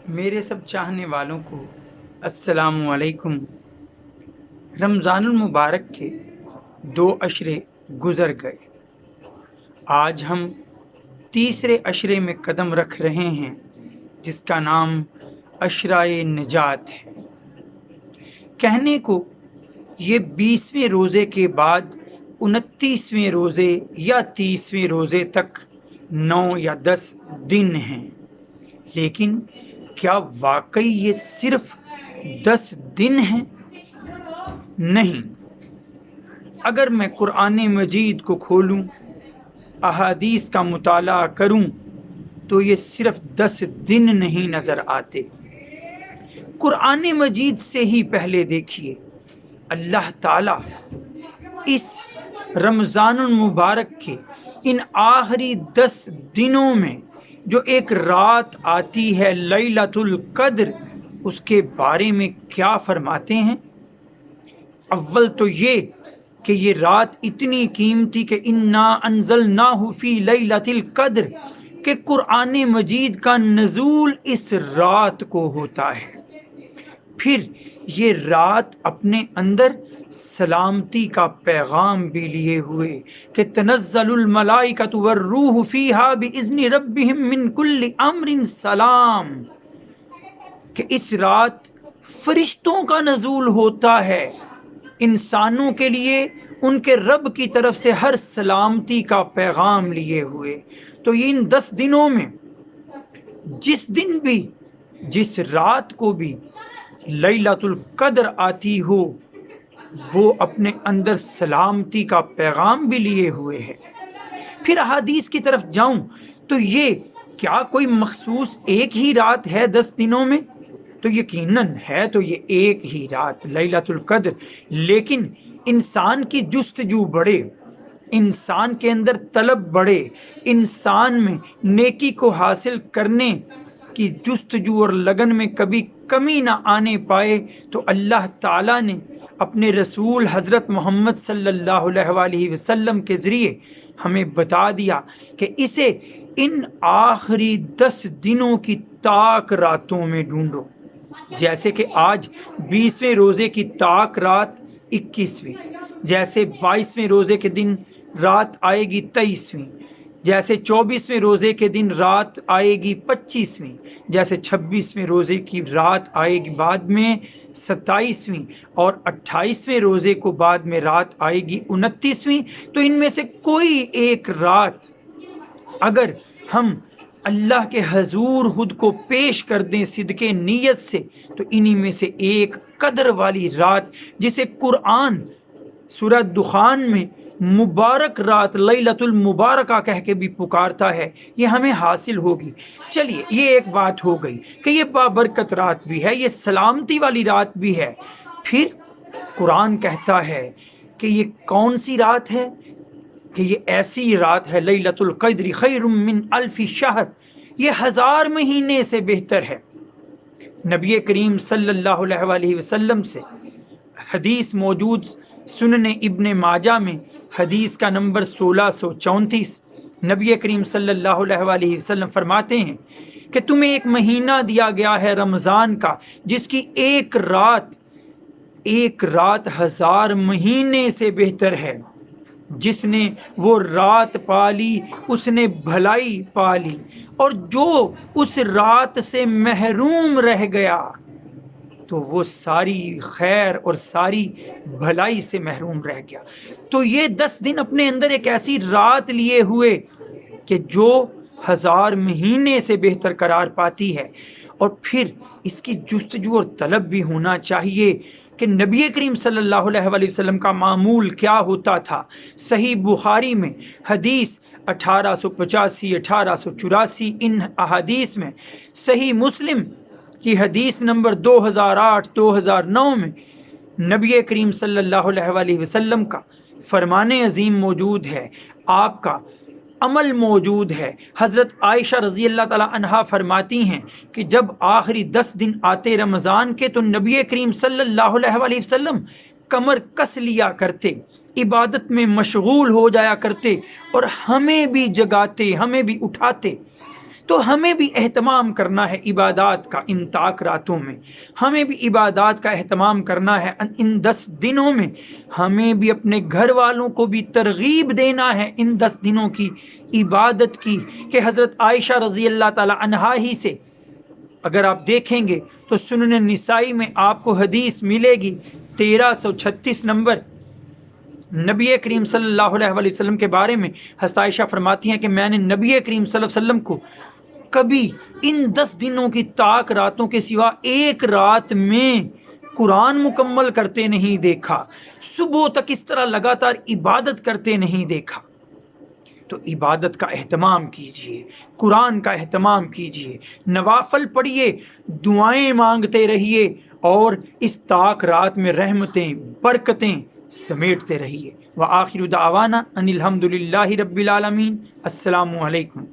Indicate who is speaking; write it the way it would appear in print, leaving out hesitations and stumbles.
Speaker 1: میرے سب چاہنے والوں کو السلام علیکم۔ رمضان المبارک کے 2 عشرے گزر گئے۔ آج ہم تیسرے عشرے میں قدم رکھ رہے ہیں جس کا نام عشرۂ نجات ہے۔ کہنے کو یہ 20ویں روزے کے بعد 29ویں روزے یا 30ویں روزے تک 9 یا 10 دن ہیں، لیکن کیا واقعی یہ صرف 10 دن ہیں؟ نہیں۔ اگر میں قرآن مجید کو کھولوں، احادیث کا مطالعہ کروں تو یہ صرف 10 دن نہیں نظر آتے۔ قرآن مجید سے ہی پہلے دیکھیے، اللہ تعالیٰ اس رمضان المبارک کے ان آخری 10 دنوں میں جو ایک رات آتی ہے لیلۃ القدر، اس کے بارے میں کیا فرماتے ہیں؟ اول تو یہ کہ یہ رات اتنی قیمتی کہ انا انزلناہ فی لیلۃ القدر، کہ قرآن مجید کا نزول اس رات کو ہوتا ہے۔ پھر یہ رات اپنے اندر سلامتی کا پیغام بھی لیے ہوئے کہ تنزل الملائکۃ والروح فیہا باذن ربہم من کل امر سلام، کہ اس رات فرشتوں کا نزول ہوتا ہے انسانوں کے لیے ان کے رب کی طرف سے ہر سلامتی کا پیغام لیے ہوئے۔ تو ان 10 دنوں میں جس دن بھی، جس رات کو بھی لیلۃ القدر آتی ہو، وہ اپنے اندر سلامتی کا پیغام بھی لیے ہوئے ہے۔ پھر احادیث کی طرف جاؤں تو یہ کیا کوئی مخصوص ایک ہی رات ہے 10 دنوں میں؟ تو یقیناً ہے تو یہ ایک ہی رات لیلۃ القدر، لیکن انسان کی جستجو بڑھے، انسان کے اندر طلب بڑھے، انسان میں نیکی کو حاصل کرنے کی جستجو اور لگن میں کبھی کمی نہ آنے پائے، تو اللہ تعالیٰ نے اپنے رسول حضرت محمد صلی اللہ علیہ وآلہ وسلم کے ذریعے ہمیں بتا دیا کہ اسے ان آخری 10 دنوں کی طاق راتوں میں ڈھونڈو۔ جیسے کہ آج 20ویں روزے کی طاق رات 21ویں، جیسے 22ویں روزے کے دن رات آئے گی 23ویں، جیسے 24ویں روزے کے دن رات آئے گی 25ویں، جیسے 26ویں روزے کی رات آئے گی بعد میں 27ویں، اور 28ویں روزے کو بعد میں رات آئے گی 29ویں۔ تو ان میں سے کوئی ایک رات اگر ہم اللہ کے حضور خود کو پیش کر دیں صدقے نیت سے، تو انہی میں سے ایک قدر والی رات، جسے قرآن سورہ دخان میں مبارک رات لیلۃ المبارکہ کہہ کے بھی پکارتا ہے، یہ ہمیں حاصل ہوگی۔ چلیے، یہ ایک بات ہو گئی کہ یہ بابرکت رات بھی ہے، یہ سلامتی والی رات بھی ہے۔ پھر قرآن کہتا ہے کہ یہ کون سی رات ہے؟ کہ یہ ایسی رات ہے لیلۃ القدر خیر من الف شہر، یہ 1000 مہینے سے بہتر ہے۔ نبی کریم صلی اللہ علیہ وآلہ وسلم سے حدیث موجود سنن ابن ماجہ میں، حدیث کا نمبر 1634، نبی کریم صلی اللہ علیہ وآلہ وسلم فرماتے ہیں کہ تمہیں ایک مہینہ دیا گیا ہے رمضان کا، جس کی ایک رات 1000 مہینے سے بہتر ہے۔ جس نے وہ رات پالی اس نے بھلائی پالی، اور جو اس رات سے محروم رہ گیا تو وہ ساری خیر اور ساری بھلائی سے محروم رہ گیا۔ تو یہ 10 دن اپنے اندر ایک ایسی رات لیے ہوئے کہ جو 1000 مہینے سے بہتر قرار پاتی ہے۔ اور پھر اس کی جستجو اور طلب بھی ہونا چاہیے کہ نبی کریم صلی اللہ علیہ وآلہ وسلم کا معمول کیا ہوتا تھا۔ صحیح بخاری میں حدیث 1885 1884، ان احادیث میں صحیح مسلم کی حدیث نمبر 2008 2009 میں نبی کریم صلی اللہ علیہ وآلہ وسلم کا فرمان عظیم موجود ہے، آپ کا عمل موجود ہے۔ حضرت عائشہ رضی اللہ تعالی عنہا فرماتی ہیں کہ جب آخری 10 دن آتے رمضان کے تو نبی کریم صلی اللہ علیہ وآلہ وسلم کمر کس لیا کرتے، عبادت میں مشغول ہو جایا کرتے، اور ہمیں بھی جگاتے، ہمیں بھی اٹھاتے۔ تو ہمیں بھی اہتمام کرنا ہے عبادات کا ان طاق راتوں میں، ہمیں بھی عبادات کا اہتمام کرنا ہے ان 10 دنوں میں، ہمیں بھی اپنے گھر والوں کو بھی ترغیب دینا ہے ان 10 دنوں کی عبادت کی، کہ حضرت عائشہ رضی اللہ تعالی عنہا ہی سے اگر آپ دیکھیں گے تو سنن نسائی میں آپ کو حدیث ملے گی 1336 نمبر، نبی کریم صلی اللہ علیہ وسلم کے بارے میں حضرت عائشہ فرماتی ہیں کہ میں نے نبی کریم صلی اللہ علیہ وسلم کو کبھی ان 10 دنوں کی طاق راتوں کے سوا ایک رات میں قرآن مکمل کرتے نہیں دیکھا، صبح تک اس طرح لگاتار عبادت کرتے نہیں دیکھا۔ تو عبادت کا اہتمام کیجئے، قرآن کا اہتمام کیجئے، نوافل پڑھیے، دعائیں مانگتے رہیے، اور اس طاق رات میں رحمتیں برکتیں سمیٹتے رہیے۔ وآخر دعوانا ان الحمد للہ رب العالمین۔ السلام علیکم۔